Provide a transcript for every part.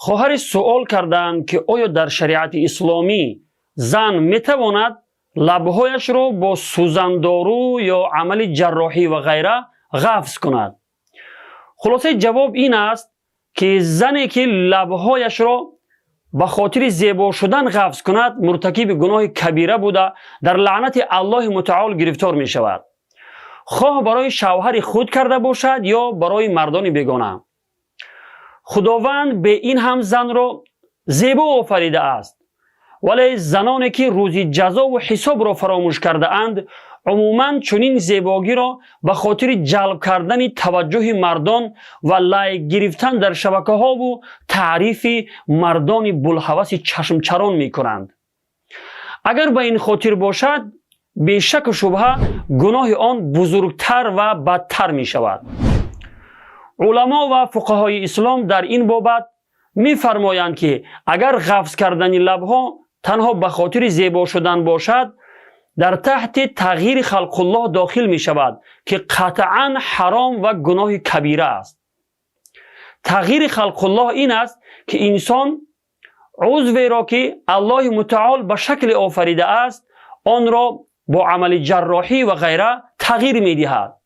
خواهر سوال کردند که آیا در شریعت اسلامی زن میتواند لبهایش را با سوزندارو یا عمل جراحی و غیره قفز کند؟ خلاصه جواب این است که زنی که لبهایش را به خاطر زیبا شدن قفز کند مرتکب گناه کبیره بوده در لعنت الله متعال گرفتار می شود، خواه برای شوهر خود کرده باشد یا برای مردان بیگانه. خداوند به این هم زن را زیبا آفریده است، ولی زنانی که روز جزا و حساب را فراموش کرده اند عموماً چنین زیباگی را به خاطر جلب کردن توجه مردان و لایک گرفتن در شبکه ها و تعریف مردان بلهوس چشم چران می کنند. اگر به این خاطر باشد بی شک و شبهه گناه آن بزرگتر و بدتر می شود. علما و فقهای اسلام در این بابت می فرمایند که اگر قفز کردن لبها تنها به خاطر زیبا شدن باشد در تحت تغییر خلق الله داخل می شود که قطعا حرام و گناه کبیره است. تغییر خلق الله این است که انسان عضوی را که الله متعال به شکل آفریده است آن را با عمل جراحی و غیره تغییر می دهد.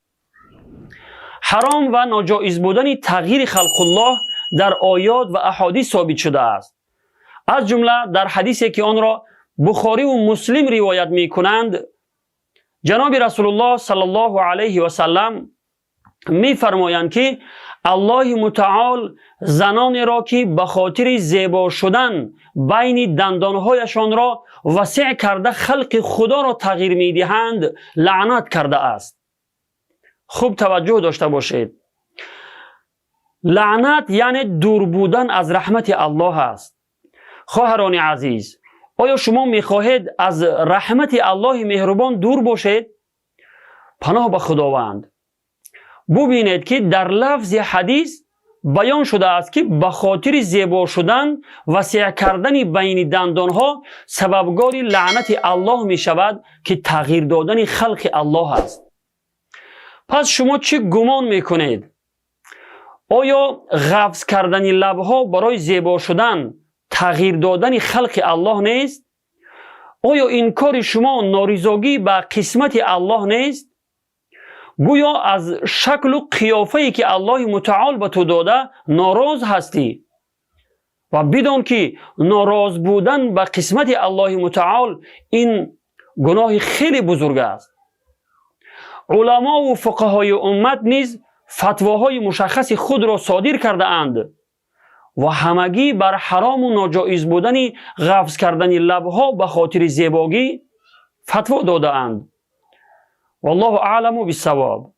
حرام و ناجایز بودن تغییر خلق الله در آیات و احادیث ثابت شده است. از جمله در حدیثی که آن را بخاری و مسلم روایت می کنند جناب رسول الله صلی الله علیه و سلم می فرمایند که الله متعال زنان را که به خاطر زیبا شدن بین دندانهایشان را وسیع کرده خلق خدا را تغییر می دهند لعنت کرده است. خوب توجه داشته باشید. لعنت یعنی دور بودن از رحمت الله است. خواهران عزیز، آیا شما میخواهید از رحمت الله مهربان دور باشید؟ پناه به خداوند. ببینید که در لفظ حدیث بیان شده است که به خاطر زیبا شدن وسیع کردن بین دندانها سببگار لعنت الله می شود که تغییر دادن خلق الله است. پس شما چه گمان میکنید؟ آیا قفز کردن لبها برای زیبا شدن تغییر دادن خلق الله نیست؟ آیا این کار شما ناریزگی به قسمت الله نیست؟ گویا از شکل و قیافه‌ای که الله متعال به تو داده ناراض هستی و بدان که ناراض بودن به قسمت الله متعال این گناه خیلی بزرگ است. علما و فقهای امت نیز فتواهای مشخص خود را صادر کرده اند و همگی بر حرام و ناجایز بودن قفز کردن لبها به خاطر زیباگی فتوا داده اند. والله اعلم بالصواب.